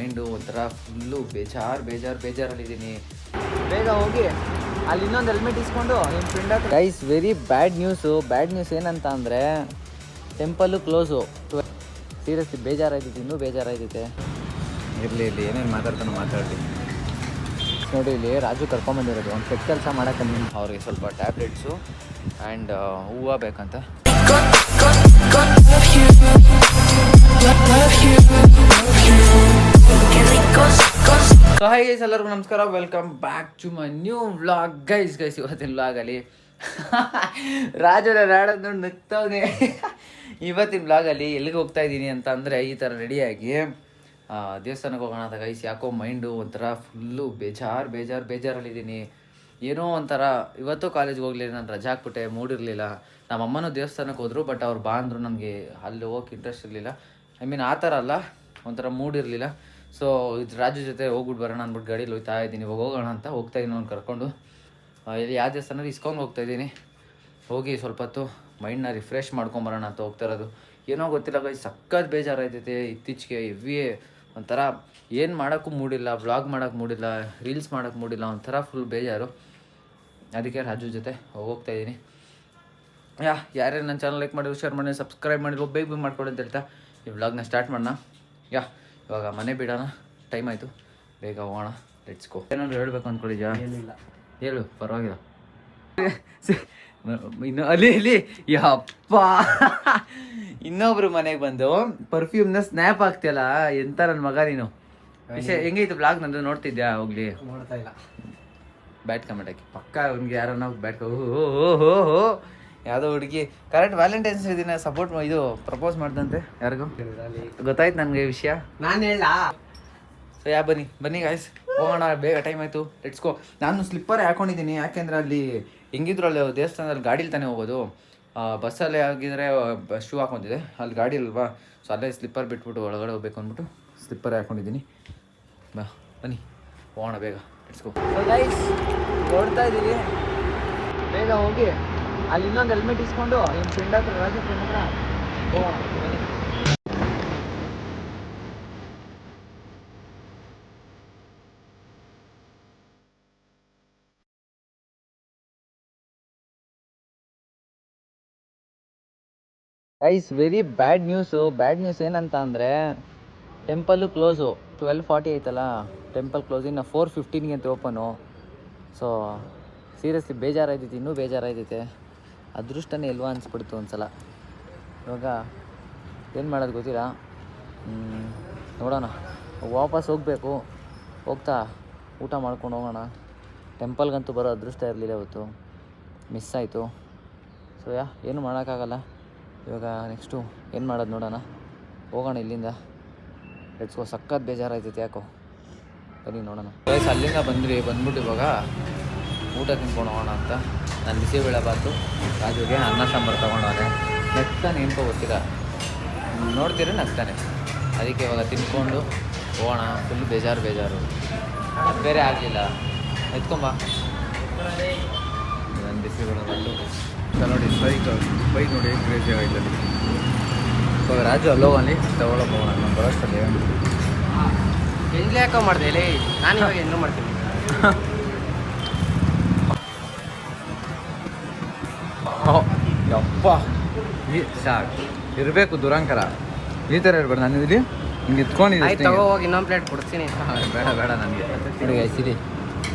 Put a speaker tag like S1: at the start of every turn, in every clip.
S1: Mind ಒಂಥರ full ಬೇಜಾರಲ್ಲಿದ್ದೀನಿ. ಬೇಗ ಹೋಗಿ ಅಲ್ಲಿ ಇನ್ನೊಂದು ಹೆಲ್ಮೆಟ್ ಇಸ್ಕೊಂಡು ನಿಮ್ಮ ಫ್ರೆಂಡ್ ಹತ್ರ. ಗೈಸ್, ವೆರಿ ಬ್ಯಾಡ್ ನ್ಯೂಸ್ ಏನಂತ ಅಂದರೆ ಟೆಂಪಲ್ಲು ಕ್ಲೋಸು. ಸೀರಿಯಸ್ಲಿ ಬೇಜಾರಾಯ್ತೈತೆ, ಇನ್ನೂ ಬೇಜಾರಾಯ್ತೈತೆ. ಇರಲಿ ಏನೇನು ಮಾತಾಡಲಿ ನೋಡಿ. ಇಲ್ಲಿ ರಾಜು ಕರ್ಕೊಂಬಂದಿರೋದು ಒಂದು ಕೆಟ್ಟ ಕೆಲಸ ಮಾಡೋಕ್ಕೆ. ಅವ್ರಿಗೆ ಸ್ವಲ್ಪ ಟ್ಯಾಬ್ಲೆಟ್ಸು ಆ್ಯಂಡ್ ಹೂವು ಬೇಕಂತ. ಸೊ ಹೈ ಗೈಸ್, ಎಲ್ಲರಿಗೂ ನಮಸ್ಕಾರ, welcome back to my new vlog. Guys ಇವತ್ತಿನ ವ್ಲಾಗಲ್ಲಿ ರಾಜನ ನಾಡೋದು ನಗ್ತವನೆ. ಇವತ್ತಿನ ವ್ಲಾಗಲ್ಲಿ ಎಲ್ಲಿಗೆ ಹೋಗ್ತಾ ಇದ್ದೀನಿ ಅಂತ ಅಂದರೆ, ಈ ಥರ ರೆಡಿಯಾಗಿ ದೇವಸ್ಥಾನಕ್ಕೆ ಹೋಗೋಣ ಅಂತ. ಗೈಸ್ ಯಾಕೋ ಮೈಂಡು ಒಂಥರ ಫುಲ್ಲು ಬೇಜಾರಲ್ಲಿದ್ದೀನಿ. ಏನೋ ಒಂಥರ ಇವತ್ತು ಕಾಲೇಜ್ಗೆ ಹೋಗ್ಲಿಲ್ಲ, ನಾನು ರಜೆ ಹಾಕ್ಬಿಟ್ಟೆ, ಮೂಡಿರಲಿಲ್ಲ. ನಮ್ಮಮ್ಮನೂ ದೇವಸ್ಥಾನಕ್ಕೆ ಹೋದರು, ಬಟ್ ಅವ್ರು ಬಾ ಅಂದರು. ನನಗೆ ಅಲ್ಲಿ ಹೋಗಕ್ಕೆ ಇಂಟ್ರೆಸ್ಟ್ ಇರಲಿಲ್ಲ. ಆ ಥರ ಅಲ್ಲ, ಒಂಥರ ಮೂಡಿರಲಿಲ್ಲ. ಸೊ ಇದು ರಾಜು ಜೊತೆ ಹೋಗ್ಬಿಟ್ಟು ಬರೋಣ ಅಂದ್ಬಿಟ್ಟು ಗಾಡೀಲಿ ಹೋಗ್ತಾ ಇದ್ದೀನಿ. ಹೋಗೋಣ ಅಂತ ಹೋಗ್ತಾಯಿದ್ದೀನಿ. ಅವ್ನು ಕರ್ಕೊಂಡು ಇಲ್ಲಿ ಯಾವ ದೇವಸ್ಥಾನ ಇಸ್ಕೊಂಡು ಹೋಗ್ತಾಯಿದ್ದೀನಿ. ಹೋಗಿ ಸ್ವಲ್ಪ ಹೊತ್ತು ಮೈಂಡ್ನ ರಿಫ್ರೆಶ್ ಮಾಡ್ಕೊಂಬರೋಣ ಅಂತ ಹೋಗ್ತಾ ಇರೋದು. ಏನೋ ಗೊತ್ತಿಲ್ಲ ಗೈಸ್, ಸಖತ್ ಬೇಜಾರಾಯ್ತೈತೆ ಇತ್ತೀಚೆಗೆ. ಹೆವಿ ಒಂಥರ ಏನು ಮಾಡೋಕ್ಕೂ ಮೂಡಿಲ್ಲ, ವ್ಲಾಗ್ ಮಾಡೋಕ್ಕೆ ಮೂಡಿಲ್ಲ, ರೀಲ್ಸ್ ಮಾಡೋಕ್ಕೆ ಮೂಡಿಲ್ಲ, ಒಂಥರ ಫುಲ್ ಬೇಜಾರು. ಅದಕ್ಕೆ ರಾಜು ಜೊತೆ ಹೋಗ್ತಾಯಿದ್ದೀನಿ. ಯಾರ್ಯಾರು ನನ್ನ ಚಾನಲ್ ಲೈಕ್ ಮಾಡಿದ್ರು, ಶೇರ್ ಮಾಡಿ, ಸಬ್ಸ್ಕ್ರೈಬ್ ಮಾಡಿದ್ರು, ಬೇಗ ಮಾಡ್ಕೊಡಿ ಅಂತ ಹೇಳ್ತಾ ಈ ವ್ಲಾಗ್ನ ಸ್ಟಾರ್ಟ್ ಮಾಡೋಣ. ಇವಾಗ ಮನೆ ಬಿಡೋಣ, ಟೈಮ್ ಆಯಿತು, ಬೇಗ ಹೋಗೋಣ. Let's go. ಏನಾದ್ರು ಹೇಳಬೇಕು ಅಂದ್ಕೊಂಡಿದ್ಯಾ? ಏನಿಲ್ಲ, ಹೇಳು, ಪರವಾಗಿಲ್ಲ. ಇನ್ನು ಅಲ್ಲಿ ಯಪ್ಪ, ಇನ್ನೊಬ್ರು ಮನೆಗೆ ಬಂದು ಪರ್ಫ್ಯೂಮ್ನ ಸ್ನ್ಯಾಪ್ ಆಗ್ತಿಯಲ್ಲ, ಎಂತ ನನ್ನ ಮಗ ನೀನು. ವಿಷಯ ಹೆಂಗೈತು ಬ್ಲಾಗ್ ನಂದು? ನೋಡ್ತಿದ್ಯಾ? ಹೋಗ್ಲಿ, ನೋಡ್ತಾ ಇಲ್ಲ. ಬ್ಯಾಟ್ ಕಮೆಂಟ್ ಹಾಕಿ ಪಕ್ಕ ಅವ್ನಿಗೆ ಯಾರನ್ನ ಬ್ಯಾಟ್. ಓಹೋ ಯಾವುದೋ ಹುಡುಗಿ ಕರೆಕ್ಟ್ ವ್ಯಾಲೆಂಟೈನ್ಸ್ ಡೇ ದಿನ ಇದು ಪ್ರಪೋಸ್ ಮಾಡ್ದಂತೆ ಯಾರಿಗೂ. ಗೊತ್ತಾಯ್ತು ನನಗೆ ವಿಷಯ, ನಾನು ಹೇಳ. ಸೊ ಬನ್ನಿ ಗಾಯ್ಸ್, ಹೋಗೋಣ, ಬೇಗ ಟೈಮ್ ಆಯಿತು, ಲೆಟ್ಸ್ ಗೋ. ನಾನು ಸ್ಲಿಪ್ಪರೇ ಹಾಕೊಂಡಿದ್ದೀನಿ, ಯಾಕೆಂದರೆ ಅಲ್ಲಿ ಹೆಂಗಿದ್ರು ಅಲ್ಲಿ ದೇವಸ್ಥಾನದಲ್ಲಿ ಗಾಡೀಲಿ ತಾನೇ ಹೋಗೋದು. ಬಸ್ಸಲ್ಲೇ ಆಗಿದ್ರೆ ಶೂ ಹಾಕೊಂಡಿದ್ದೆ, ಅಲ್ಲಿ ಗಾಡಿ ಅಲ್ವಾ, ಸೊ ಅಲ್ಲೇ ಸ್ಲಿಪ್ಪರ್ ಬಿಟ್ಬಿಟ್ಟು ಒಳಗಡೆ ಹೋಗ್ಬೇಕು ಅಂದ್ಬಿಟ್ಟು ಸ್ಲಿಪ್ಪರೇ ಹಾಕೊಂಡಿದ್ದೀನಿ. ಬನ್ನಿ ಹೋಗೋಣ ಬೇಗ, ಲೆಟ್ಸ್ ಗೋ. ಸೊ ಗೈಸ್, ಹೊರಡ್ತಾ ಇದ್ದೀವಿ. ಬೇಗ ಹೋಗಿ ಅಲ್ಲಿ ಇನ್ನೊಂದು ಹೆಲ್ಮೆಟ್ ಇಸ್ಕೊಂಡು ನಿಮ್ಮ ಫ್ರೆಂಡ್ ಹತ್ರ, ರಾಜು ಫ್ರೆಂಡ್ ಹತ್ರ ಹೋಗೋಣ. ಬನ್ನಿ. ಗೈಸ್, ವೆರಿ ಬ್ಯಾಡ್ ನ್ಯೂಸ್ ಏನಂತ ಅಂದರೆ ಟೆಂಪಲ್ಲು ಕ್ಲೋಸು. 12:40 ಆಯ್ತಲ್ಲ, ಟೆಂಪಲ್ ಕ್ಲೋಸ್. ಇನ್ನು 4:15 ಅಂತ ಓಪನು. ಸೊ ಸೀರಿಯಸ್ಲಿ ಬೇಜಾರಾಯ್ತೈತೆ, ಇನ್ನೂ ಬೇಜಾರಾಯ್ತೈತೆ. ಅದೃಷ್ಟನೇ ಇಲ್ವಾ ಅನಿಸ್ಬಿಡ್ತು ಒಂದ್ಸಲ. ಇವಾಗ ಏನು ಮಾಡೋದು ಗೊತ್ತಿಲ್ಲ. ನೋಡೋಣ, ವಾಪಸ್ ಹೋಗಬೇಕು. ಹೋಗ್ತಾ ಊಟ ಮಾಡ್ಕೊಂಡು ಹೋಗೋಣ. ಟೆಂಪಲ್ಗಂತೂ ಬರೋ ಅದೃಷ್ಟ ಇರಲಿಲ್ಲ, ಇವತ್ತು ಮಿಸ್ ಆಯಿತು. ಸೊ ಏನು ಮಾಡೋಕ್ಕಾಗಲ್ಲ. ಇವಾಗ ನೆಕ್ಸ್ಟು ಏನು ಮಾಡೋದು ನೋಡೋಣ, ಹೋಗೋಣ ಇಲ್ಲಿಂದ. Let's go. ಸಖತ್ ಬೇಜಾರಾಯ್ತೈತೆ ಯಾಕೋ. ಬನ್ನಿ ನೋಡೋಣ. ವಯಸ್ಸು ಅಲ್ಲಿಂದ ಬಂದ್ಬಿಟ್ಟು ಇವಾಗ ಊಟ ತಿನ್ಕೊಂಡು ಹೋಗೋಣ ಅಂತ. ನಾನು ಬಿಸಿಬೇಳೆ ಬಾತು, ರಾಜುಗೆ ಅನ್ನ ಸಾಂಬಾರು ತೊಗೊಂಡವನೆ. ನಗ್ತಾನೆ, ಏನಕ್ಕೋ ಗೊತ್ತಿಲ್ಲ, ನೋಡ್ತೀರಿ ನಗ್ತಾನೆ. ಅದಕ್ಕೆ ಇವಾಗ ತಿನ್ಕೊಂಡು ಹೋಗೋಣ. ಫುಲ್ ಬೇಜಾರು. ಬೇರೆ ಆಗಲಿಲ್ಲ, ಎತ್ಕೊಂಬ. ನಾನು ಬಿಸಿಬೇಳೆ ಬಾತು ನೋಡಿ. ಬೈಕ್ ನೋಡಿ ಕ್ರೇಜಿ ಆಗಿದೆ. ಇವಾಗ ರಾಜು ಅಲ್ಲೋಗಲ್ಲಿ ತಗೊಳಕ್ಕೆ ಹೋಗೋಣ. ನಾನು ಬರೋಷ್ಟಲ್ಲಿ
S2: ಎಲ್ಲಿ ಯಾಕೋ ಮಾಡಿದೆ ಇಲ್ಲಿ, ನಾನು ಇವಾಗ ಏನೂ ಮಾಡ್ತೀನಿ.
S1: ಯಪ್ಪ, ಸಾಕು ಇರಬೇಕು ದುರಂಕರ. ಈ ಥರ ಇರ್ಬೇಡ. ನಾನು ಇಲ್ಲಿ ಹಿಂಗೆ ಇತ್ಕೊಂಡಿದ್ದೆ.
S2: ಹೋಗಿ ಇನ್ನೊಂದು ಪ್ಲೇಟ್ ಕೊಡ್ತೀನಿ.
S1: ಬೇಡ ನನಗೆ ಹುಡುಗ ಸಿರಿ.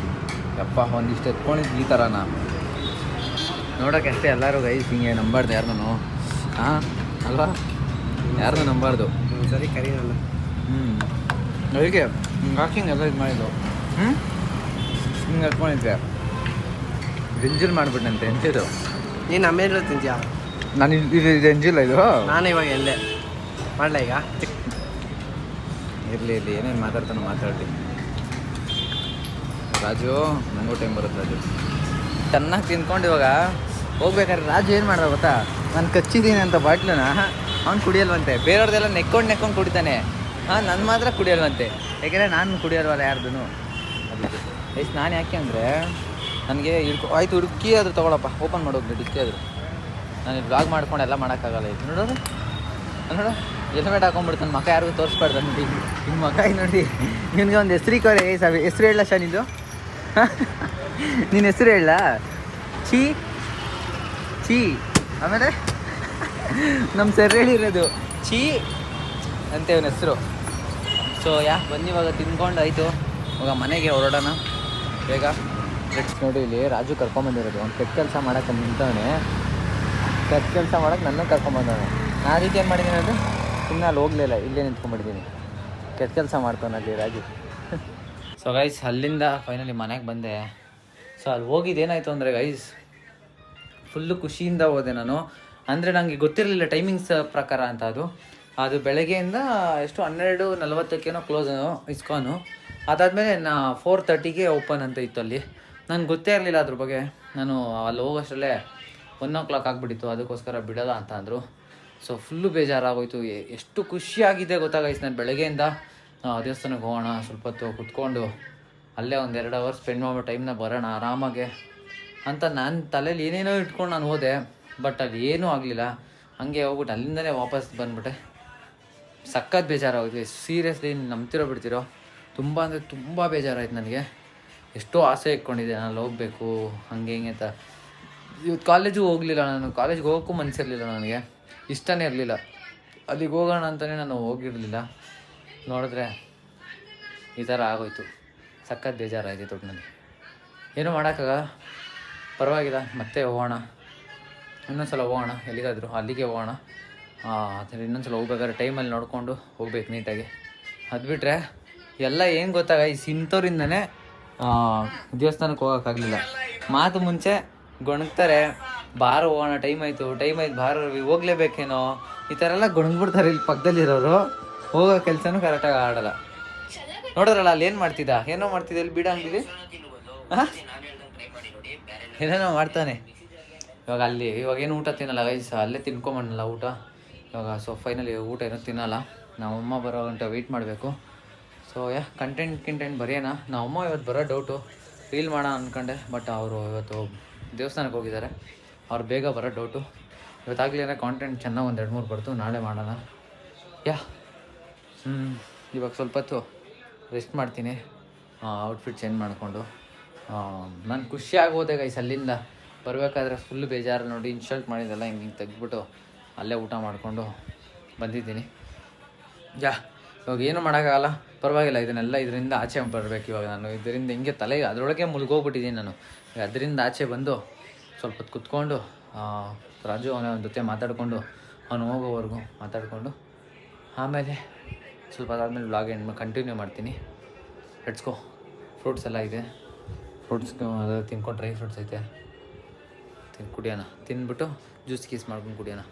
S1: ಯಪ್ಪ, ಒಂದಿಷ್ಟು ಎತ್ಕೊಂಡಿದ್ದು ಈ ಥರನಾ ನೋಡೋಕೆ ಅಷ್ಟೇ. ಎಲ್ಲರೂ ಗೈಸ್ ಹಿಂಗೆ ನಂಬಾರ್ದು ಯಾರನ್ನೂ. ಅಲ್ವಾ, ಯಾರನ್ನೂ ನಂಬಾರ್ದು.
S2: ಸರಿ ಕರಿ ನನ್ನ.
S1: ಅದಕ್ಕೆ ಹಿಂಗೆ ಹಾಕಿಂಗ್ ಎಲ್ಲ ಇದು ಮಾಡಿದ್ದು. ಹಿಂಗೆ ಹತ್ಕೊಂಡಿದ್ದೆ, ಎಂಜಿಲ್ ಮಾಡಿಬಿಟ್ಟಂತೆ. ಎಂಜಿದು
S2: ನೀನು ಆಮೇಲೆ ತಿಂತೀಯಾ?
S1: ನಾನು ಇದು ಎಂಜಿಲ್ಲ ಇದು.
S2: ನಾನು ಇವಾಗ ಎಲ್ಲೇ ಮಾಡಲ ಈಗ.
S1: ಇರಲಿ ಏನೇನು ಮಾತಾಡಲಿ. ರಾಜು, ನನಗೂ ಟೈಮ್ ಬರುತ್ತೆ. ರಾಜು ಚೆನ್ನಾಗಿ ತಿನ್ಕೊಂಡು ಇವಾಗ ಹೋಗ್ಬೇಕಾದ್ರೆ ರಾಜು ಏನು ಮಾಡ್ದ ಗೊತ್ತಾ, ನಾನು ಕಚ್ಚಿದ್ದೀನಿ ಅಂತ ಬಾಟ್ಲನ್ನ ಅವ್ನು ಕುಡಿಯಲ್ವಂತೆ. ಬೇರೆಯವ್ರದ್ದೆಲ್ಲ ನೆಕ್ಕೊಂಡು ಕುಡಿತಾನೆ. ನನ್ನ ಮಾತ್ರ ಕುಡಿಯಲ್ವಂತೆ, ಯಾಕೆಂದರೆ ನಾನು ಕುಡಿಯಲ್ವಲ್ಲ ಯಾರ್ದು. ಅದಕ್ಕೆ ಎಷ್ಟು ನಾನು ಯಾಕೆ ಅಂದರೆ ನನಗೆ ಆಯಿತು ಹುಡುಕಿ ಆದರೂ ತೊಗೊಳಪ್ಪ, ಓಪನ್ ಮಾಡೋಗ್ಲಿ ಡಿಕ್ಕಿ ಆದರೂ. ನಾನು ವ್ಲಾಗ್ ಮಾಡ್ಕೊಂಡು ಎಲ್ಲ ಮಾಡೋಕ್ಕಾಗಲ್ಲ. ಇದು ನೋಡೋದು ಹೆಲ್ಮೆಟ್ ಹಾಕೊಂಡ್ಬಿಡ್ತಾನೆ, ಮಕ್ಕ ಯಾರಿಗೂ ತೋರಿಸ್ಬಾರ್ದು ನೋಡಿ. ನಿಮ್ಮ ಮಕ್ಕ ನೋಡಿ, ನಿನಗೆ ಒಂದು ಹೆಸ್ರು ಕೋರೆ ಹೆಸ್ರು ಹೇಳ ಶಾ ನಿಂದು. ನಿನ್ನ ಹೆಸ್ರು ಹೇಳ ಚೀ ಚೀ. ಆಮೇಲೆ ನಮ್ಮ ಸರ್ ಹೇಳಿರೋದು ಚೀ ಅಂತ ಇವನ ಹೆಸರು. ಸೊ ಬನ್ನಿ ಇವಾಗ ತಿನ್ಕೊಂಡು ಆಯಿತು, ಇವಾಗ ಮನೆಗೆ ಹೊರಡೋಣ ಬೇಗ. ನೋಡಿ ಇಲ್ಲಿ ರಾಜು ಕರ್ಕೊಂಬಂದಿರೋದು, ಅವ್ನು ಕೆಟ್ಟ ಕೆಲಸ ಮಾಡೋಕ್ಕೆ ನಿಂತವನೆ. ಕೆಟ್ಟ ಕೆಲಸ ಮಾಡೋಕ್ಕೆ ನನ್ನ ಕರ್ಕೊಂಬಂದವನೆ. ನಾನು ಅದಕ್ಕೆ ಏನು ಮಾಡಿದ್ದೀನಿ ಅಂದರೆ ಇನ್ನು ಅಲ್ಲಿ ಹೋಗಲಿಲ್ಲ, ಇಲ್ಲೇ ನಿಂತ್ಕೊಂಡ್ಬಿಟ್ಟಿದ್ದೀನಿ. ಕೆಟ್ಟ ಕೆಲಸ ಮಾಡ್ತಾವನಲ್ಲಿ ರಾಜು. ಸೊ ಗೈಸ್ ಅಲ್ಲಿಂದ ಫೈನಲಿ ಮನೆಗೆ ಬಂದೆ. ಸೊ ಅಲ್ಲಿ ಹೋಗಿದ್ದೇನಾಯಿತು ಅಂದರೆ ಗೈಸ್ ಫುಲ್ಲು ಖುಷಿಯಿಂದ ಹೋದೆ ನಾನು. ಅಂದರೆ ನನಗೆ ಗೊತ್ತಿರಲಿಲ್ಲ ಟೈಮಿಂಗ್ಸ್ ಪ್ರಕಾರ ಅಂತ. ಅದು ಬೆಳಗ್ಗೆಯಿಂದ ಎಷ್ಟು 12:40 ಕ್ಲೋಸ್ ಇಸ್ಕಾನು. ಅದಾದಮೇಲೆ 4:30 ಓಪನ್ ಅಂತ ಇತ್ತು ಅಲ್ಲಿ. ನನಗೆ ಗೊತ್ತೇ ಇರಲಿಲ್ಲ ಅದ್ರ ಬಗ್ಗೆ. ನಾನು ಅಲ್ಲಿ ಹೋಗೋಷ್ಟರಲ್ಲೇ 1 ಆಗಿಬಿಟ್ಟಿತ್ತು, ಅದಕ್ಕೋಸ್ಕರ ಬಿಡೋಲ್ಲ ಅಂತ ಅಂದರು. ಸೊ ಫುಲ್ಲು ಬೇಜಾರಾಗೋಯ್ತು. ಎಷ್ಟು ಖುಷಿಯಾಗಿದೆ ಗೊತ್ತಾಗೈತೆ. ನಾನು ಬೆಳಗ್ಗೆಯಿಂದ ದೇವಸ್ಥಾನಕ್ಕೆ ಹೋಗೋಣ, ಸ್ವಲ್ಪ ಹೊತ್ತು ಕುತ್ಕೊಂಡು ಅಲ್ಲೇ 1-2 ಅವರ್ ಸ್ಪೆಂಡ್ ಮಾಡೋ ಟೈಮ್ನ ಬರೋಣ ಆರಾಮಾಗೆ ಅಂತ ನಾನು ತಲೆಯಲ್ಲಿ ಏನೇನೋ ಇಟ್ಕೊಂಡು ನಾನು ಹೋದೆ. ಬಟ್ ಅದು ಏನೂ ಆಗಲಿಲ್ಲ. ಹಾಗೆ ಹೋಗ್ಬಿಟ್ಟು ಅಲ್ಲಿಂದಲೇ ವಾಪಸ್ ಬಂದುಬಿಟ್ಟೆ. ಸಖತ್ ಬೇಜಾರಾಗೋಯ್ತು ಸೀರಿಯಸ್ಲಿ. ನಂಬ್ತಿರೋ ಬಿಡ್ತಿರೋ, ತುಂಬ ಅಂದರೆ ತುಂಬ ಬೇಜಾರಾಯ್ತು ನನಗೆ. ಎಷ್ಟೋ ಆಸೆ ಇಟ್ಕೊಂಡಿದ್ದೆ ನಾನು ಹೋಗಬೇಕು ಹಂಗೆ ಹಿಂಗೆ ಅಂತ. ಇವತ್ತು ಕಾಲೇಜಿಗೆ ಹೋಗಲಿಲ್ಲ ನಾನು. ಕಾಲೇಜ್ಗೆ ಹೋಗೋಕ್ಕೂ ಮನಸ್ಸಿರಲಿಲ್ಲ ನನಗೆ, ಇಷ್ಟನೇ ಇರಲಿಲ್ಲ. ಅಲ್ಲಿಗೆ ಹೋಗೋಣ ಅಂತಲೇ ನಾನು ಹೋಗಿರಲಿಲ್ಲ. ನೋಡಿದ್ರೆ ಈ ಥರ ಆಗೋಯ್ತು. ಸಖತ್ ಬೇಜಾರಾಯ್ತು ನನಗೆ. ಏನೂ ಮಾಡೋಕ್ಕಾಗ, ಪರವಾಗಿಲ್ಲ, ಮತ್ತೆ ಹೋಗೋಣ, ಇನ್ನೊಂದು ಸಲ ಹೋಗೋಣ ಎಲ್ಲಿಗಾದರೂ, ಅಲ್ಲಿಗೆ ಹೋಗೋಣ. ಆದರೆ ಇನ್ನೊಂದು ಸಲ ಹೋಗ್ಬೇಕಾದ್ರೆ ಟೈಮಲ್ಲಿ ನೋಡಿಕೊಂಡು ಹೋಗ್ಬೇಕು ನೀಟಾಗಿ. ಅದು ಬಿಟ್ಟರೆ ಎಲ್ಲ ಏನು ಗೊತ್ತಾಗ ಈ ಇಂಥವ್ರಿಂದನೇ ದೇವಸ್ಥಾನಕ್ಕೆ ಹೋಗೋಕ್ಕಾಗಲಿಲ್ಲ. ಮಾತು ಮುಂಚೆ ಗೊಣಗ್ತಾರೆ, ಬಾರ ಹೋಗೋಣ, ಟೈಮ್ ಆಯಿತು ಬಾರ ಹೋಗ್ಲೇಬೇಕೇನೋ, ಈ ಥರ ಎಲ್ಲ ಗೊಣಗ್ಬಿಡ್ತಾರೆ ಇಲ್ಲಿ ಪಕ್ಕದಲ್ಲಿರೋರು. ಹೋಗೋ ಕೆಲಸನೂ ಕರೆಕ್ಟಾಗಿ ಆಡೋಲ್ಲ. ನೋಡೋರಲ್ಲ ಅಲ್ಲಿ ಏನು ಮಾಡ್ತಿದ್ದ, ಏನೋ ಮಾಡ್ತಿದ್ದ ಇಲ್ಲಿ ಬಿಡ ಅಂಗಡಿ, ಏನೇನೋ ಮಾಡ್ತಾನೆ. ಇವಾಗ ಏನು ಊಟ ತಿನ್ನಲ್ಲ ಗೈಸ್, ಅಲ್ಲೇ ತಿನ್ಕೊಂಬಣ್ಣಲ್ಲ ಊಟ ಇವಾಗ. ಸೊ ಫೈನಲಿ ಊಟ ಏನೋ ತಿನ್ನಲ್ಲ. ನಮ್ಮಮ್ಮ ಬರೋ ಗಂಟೆ ವೆಯ್ಟ್ ಮಾಡಬೇಕು. ಸೊ ಕಂಟೆಂಟ್ ಬರೆಯೋಣ. ನಮ್ಮಮ್ಮ ಇವತ್ತು ಬರೋ ಡೌಟು, ರೀಲ್ ಮಾಡೋಣ ಅಂದ್ಕೊಂಡೆ. ಬಟ್ ಅವರು ಇವತ್ತು ದೇವಸ್ಥಾನಕ್ಕೆ ಹೋಗಿದ್ದಾರೆ, ಅವ್ರು ಬೇಗ ಬರೋ ಡೌಟು. ಇವತ್ತಾಗಲಿ ಕಾಂಟೆಂಟ್ ಚೆನ್ನಾಗಿ 1-2-3 ಬರ್ತು, ನಾಳೆ ಮಾಡೋಣ. ಇವಾಗ ಸ್ವಲ್ಪ ಹೊತ್ತು ರೆಸ್ಟ್ ಮಾಡ್ತೀನಿ, ಔಟ್ಫಿಟ್ ಚೇಂಜ್ ಮಾಡಿಕೊಂಡು. ನಾನು ಖುಷಿಯಾಗಿ ಹೋದೆ ಗೈಸ್. ಅಲ್ಲಿಂದ ಬರಬೇಕಾದ್ರೆ ಫುಲ್ ಬೇಜಾರು ನೋಡಿ. ಇನ್ಸ್ಟಾಲ್ಟ್ ಮಾಡಿದ್ದೆಲ್ಲ ಹಿಂಗೆ ತೆಗೆದ್ಬಿಟ್ಟು ಅಲ್ಲೇ ಊಟ ಮಾಡಿಕೊಂಡು ಬಂದಿದ್ದೀನಿ. ಇವಾಗ ಏನೂ ಮಾಡೋಕ್ಕಾಗಲ್ಲ, ಪರವಾಗಿಲ್ಲ. ಇದರಿಂದ ಆಚೆ ಬರಬೇಕು ಇವಾಗ ನಾನು. ಇದರಿಂದ ಹಿಂಗೆ ತಲೆಗೆ ಅದರೊಳಗೆ ಮುಳುಗೋಗ್ಬಿಟ್ಟಿದ್ದೀನಿ ನಾನು. ಅದರಿಂದ ಆಚೆ ಬಂದು ಸ್ವಲ್ಪ ಹೊತ್ತು ಕುತ್ಕೊಂಡು ರಾಜು ಅವನ ಜೊತೆ ಮಾತಾಡಿಕೊಂಡು, ಅವನು ಹೋಗೋವರೆಗೂ ಮಾತಾಡಿಕೊಂಡು ಆಮೇಲೆ ಸ್ವಲ್ಪ ಅದಾದಮೇಲೆ ವ್ಲಾಗ್ ಕಂಟಿನ್ಯೂ ಮಾಡ್ತೀನಿ. Let's go. ಫ್ರೂಟ್ಸ್ ಎಲ್ಲ ಇದೆ, ಫ್ರೂಟ್ಸ್ ಅದು ತಿನ್ಕೊಂಡು, ಡ್ರೈ ಫ್ರೂಟ್ಸ್ ಐತೆ, ಕುಡಿಯೋಣ. ತಿಂದ್ಬಿಟ್ಟು ಜ್ಯೂಸ್ ಮಾಡ್ಕೊಂಡು ಕುಡಿಯೋಣ.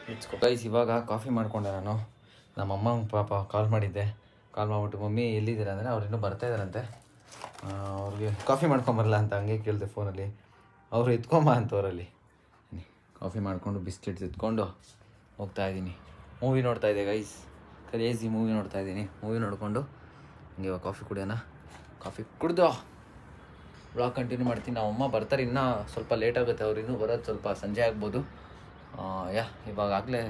S1: Let's go guys. ಇವಾಗ ಕಾಫಿ ಮಾಡಿಕೊಂಡೆ ನಾನು. ನಮ್ಮಮ್ಮ ಪಾಪ ಕಾಲ್ ಮಾಡಿದ್ದೆ. ಕಾಲ್ ಮಾಡಿಬಿಟ್ಟು ಮಮ್ಮಿ ಎಲ್ಲಿದ್ದೀರ ಅಂದರೆ ಅವ್ರು ಇನ್ನೂ ಬರ್ತಾಯಿದ್ದಾರಂತೆ. ಅವ್ರಿಗೆ ಕಾಫಿ ಮಾಡ್ಕೊಂಬರಲ್ಲ ಅಂತ ಹಂಗೆ ಕೇಳಿದೆ ಫೋನಲ್ಲಿ. ಅವರು ಎತ್ಕೊಂಬ ಅಂತವರಲ್ಲಿ. ಕಾಫಿ ಮಾಡಿಕೊಂಡು ಬಿಸ್ಕೆಟ್ಸ್ ಎತ್ಕೊಂಡು ಹೋಗ್ತಾಯಿದ್ದೀನಿ. ಮೂವಿ ನೋಡ್ತಾಯಿದ್ದೆ ಗೈಸ್, ಕ್ರೇಜಿ ಮೂವಿ ನೋಡ್ತಾಯಿದ್ದೀನಿ. ಮೂವಿ ನೋಡಿಕೊಂಡು ಹಂಗೆ ಇವಾಗ ಕಾಫಿ ಕುಡಿಯೋಣ. ಕಾಫಿ ಕುಡ್ದು ವ್ಲಾಗ್ ಕಂಟಿನ್ಯೂ ಮಾಡ್ತೀನಿ. ನಮ್ಮಮ್ಮ ಬರ್ತಾರೆ, ಇನ್ನೂ ಸ್ವಲ್ಪ ಲೇಟ್ ಆಗುತ್ತೆ. ಅವ್ರು ಇನ್ನೂ ಬರೋದು ಸ್ವಲ್ಪ ಸಂಜೆ ಆಗ್ಬೋದು. ಇವಾಗ ಆಗಲೇ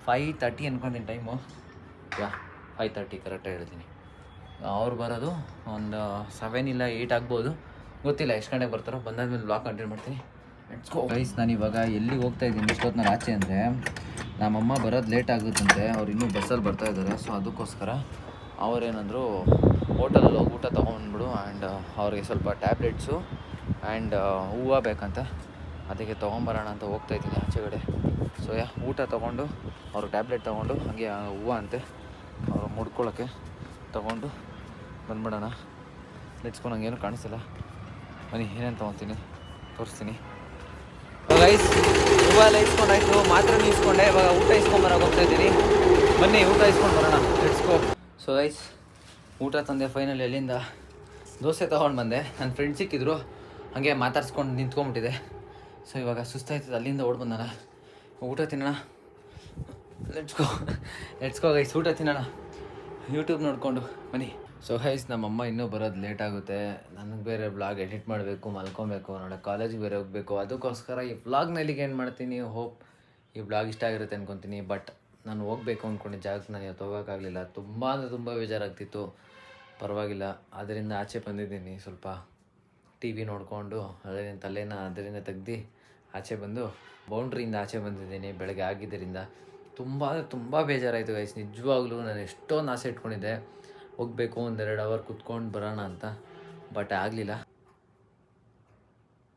S1: 5:30 ಅಂದ್ಕೊಂಡಿದ್ದೀನಿ ಟೈಮು. 5:30 ಕರೆಕ್ಟಾಗಿ ಹೇಳ್ತೀನಿ. ಅವ್ರು ಬರೋದು ಒಂದು 7 ಇಲ್ಲ 8 ಆಗ್ಬೋದು, ಗೊತ್ತಿಲ್ಲ ಎಷ್ಟು ಗಂಟೆಗೆ ಬರ್ತಾರೋ. ಬಂದಾದ್ಮೇಲೆ ವ್ಲಾಗ್ ಕಂಟಿನ್ಯೂ ಮಾಡ್ತೀನಿ. Let's go guys. ನಾನು ಇವಾಗ ಎಲ್ಲಿಗೆ ಹೋಗ್ತಾಯಿದ್ದೀನಿ ಇಷ್ಟೊತ್ತಿನಾಗ ಆಚೆ ಅಂದರೆ, ನಮ್ಮಮ್ಮ ಬರೋದು ಲೇಟ್ ಆಗುತ್ತಂತೆ. ಅವ್ರು ಇನ್ನೂ ಬಸ್ಸಲ್ಲಿ ಬರ್ತಾಯಿದ್ದಾರೆ. ಸೊ ಅದಕ್ಕೋಸ್ಕರ ಅವರೇನಂದರು ಹೋಟೆಲಲ್ಲಿ ಹೋಗಿ ಊಟ ತೊಗೊಂಡ್ಬಿಡು, ಆ್ಯಂಡ್ ಅವ್ರಿಗೆ ಸ್ವಲ್ಪ ಟ್ಯಾಬ್ಲೆಟ್ಸು ಆ್ಯಂಡ್ ಹೂವು ಬೇಕಂತ, ಅದಕ್ಕೆ ತೊಗೊಂಬರೋಣ ಅಂತ ಹೋಗ್ತಾಯಿದ್ದೀನಿ ಆಚೆಗಡೆ. ಸೊ ಊಟ ತೊಗೊಂಡು, ಅವ್ರು ಟ್ಯಾಬ್ಲೆಟ್ ತೊಗೊಂಡು, ಹಾಗೆ ಹೂವು ಅಂತೆ ಅವರು ಮುಡ್ಕೊಳ್ಳೋಕ್ಕೆ ತೊಗೊಂಡು ಬಂದ್ಬಿಡೋಣ. ನೆಚ್ಕೊಂಡು ನಂಗೇನು ಕಾಣಿಸ್ತಿಲ್ಲ. ಬನ್ನಿ ಏನೇನು ತೊಗೊತೀನಿ ತೋರಿಸ್ತೀನಿ. ಗೈಸ್ ಹೂವು ಎಲ್ಲ ಇಸ್ಕೊಂಡಾಯ್ತು, ಮಾತ್ರ ಇಸ್ಕೊಂಡೆ. ಇವಾಗ ಊಟ ಇಸ್ಕೊಂಬರೋಕೆ ಹೋಗ್ತಾಯಿದ್ದೀನಿ. ಬನ್ನಿ ಊಟ ಇಸ್ಕೊಂಡು ಬರೋಣ. Let's go. ಸೊ ಗೈಸ್ ಊಟ ತಂದೆ ಫೈನಲಿ. ಅಲ್ಲಿಂದ ದೋಸೆ ತೊಗೊಂಡು ಬಂದೆ. ನನ್ನ ಫ್ರೆಂಡ್ ಸಿಕ್ಕಿದ್ರು, ಹಾಗೆ ಮಾತಾಡ್ಸ್ಕೊಂಡು ನಿಂತ್ಕೊಂಡ್ಬಿಟ್ಟಿದೆ. ಸೊ ಇವಾಗ ಸುಸ್ತಾಯ್ತದೆ, ಅಲ್ಲಿಂದ ಓಡ್ ಬಂದಾನ. ಊಟ ತಿನ್ನೋಣ. ಲೆಟ್ಸ್ ಗೋ ಗೈಸ್, ಊಟ ತಿನ್ನೋಣ ಯೂಟ್ಯೂಬ್ ನೋಡಿಕೊಂಡು. ಬನ್ನಿ. ಸೊ ಗೈಸ್ ನಮ್ಮಮ್ಮ ಇನ್ನೂ ಬರೋದು ಲೇಟ್ ಆಗುತ್ತೆ. ನನಗೆ ಬೇರೆ ವ್ಲಾಗ್ ಎಡಿಟ್ ಮಾಡಬೇಕು, ಮಲ್ಕೊಬೇಕು, ನಾಳೆ ಕಾಲೇಜಿಗೆ ಬೇರೆ ಹೋಗಬೇಕು. ಅದಕ್ಕೋಸ್ಕರ ಈ ವ್ಲಾಗ್ನಲ್ಲಿಗೆ ಏನು ಮಾಡ್ತೀನಿ, ಹೋಪ್ ಈ ವ್ಲಾಗ್ ಇಷ್ಟ ಆಗಿರುತ್ತೆ ಅಂದ್ಕೊತೀನಿ. ಬಟ್ ನಾನು ಹೋಗ್ಬೇಕು ಅಂದ್ಕೊಂಡಿದ್ದ ಜಾಗಕ್ಕೆ ನಾನು ಇವತ್ತು ಹೋಗೋಕ್ಕಾಗಲಿಲ್ಲ. ತುಂಬ ಅಂದರೆ ತುಂಬ ಬೇಜಾರಾಗ್ತಿತ್ತು. ಪರವಾಗಿಲ್ಲ, ಅದರಿಂದ ಆಚೆ ಬಂದಿದ್ದೀನಿ. ಸ್ವಲ್ಪ ಟಿ ವಿ ನೋಡಿಕೊಂಡು ಅದರಿಂದ ತೆಗ್ದು ಆಚೆ ಬಂದು ಬೌಂಡ್ರಿಯಿಂದ ಆಚೆ ಬಂದಿದ್ದೀನಿ ಬೆಳಗ್ಗೆ ಆಗಿದ್ದರಿಂದ. ತುಂಬ ಅಂದರೆ ತುಂಬ ಬೇಜಾರಾಯಿತು ಗೈಸ್. ನಿಜವಾಗ್ಲೂ ನಾನು ಎಷ್ಟೊಂದು ಆಸೆ ಇಟ್ಕೊಂಡಿದ್ದೆ, ಹೋಗಬೇಕು 1-2 ಅವರ್ ಕುತ್ಕೊಂಡು ಬರೋಣ ಅಂತ. ಬಟ್ ಆಗಲಿಲ್ಲ.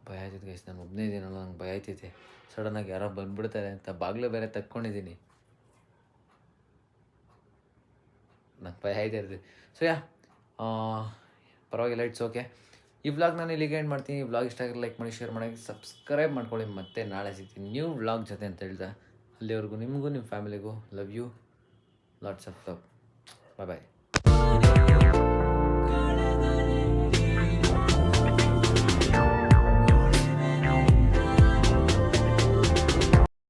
S1: ಭಯ ಆಯ್ತಿತ್ತು ಗೈಸ್. ನಾನು ಒಬ್ಬನೇ ಇದ್ದೀನಲ್ಲ, ನಂಗೆ ಭಯ ಆಯ್ತೈತೆ. ಸಡನ್ನಾಗಿ ಯಾರೋ ಬಂದುಬಿಡ್ತಾರೆ ಅಂತ ಬಾಗಿಲು ಬೇರೆ ತಕ್ಕೊಂಡಿದ್ದೀನಿ. ನಂಗೆ ಭಯ ಆಯ್ತಾಯಿರ್ತೀವಿ. ಸೊ ಪರವಾಗಿಲ್ಲ, ಇಟ್ಸ್ ಓಕೆ. ಈ ವ್ಲಾಗ್ ನಾನು ಇಲ್ಲಿಗೆ ಎಂಡ್ ಮಾಡ್ತೀನಿ. ಈ ವ್ಲಾಗ್ ಇಷ್ಟ ಆಗಿದ್ರೆ ಲೈಕ್ ಮಾಡಿ, ಶೇರ್ ಮಾಡಿ, ಸಬ್ಸ್ಕ್ರೈಬ್ ಮಾಡ್ಕೊಳ್ಳಿ. ಮತ್ತೆ ನಾಳೆ ಸಿಗ್ತೀನಿ ನ್ಯೂ ವ್ಲಾಗ್ ಜೊತೆ ಅಂತ ಹೇಳ್ದೆ. ಅಲ್ಲಿವರೆಗೂ ನಿಮಗೂ ನಿಮ್ಮ ಫ್ಯಾಮಿಲಿಗೂ love you, lots of love. Bye bye.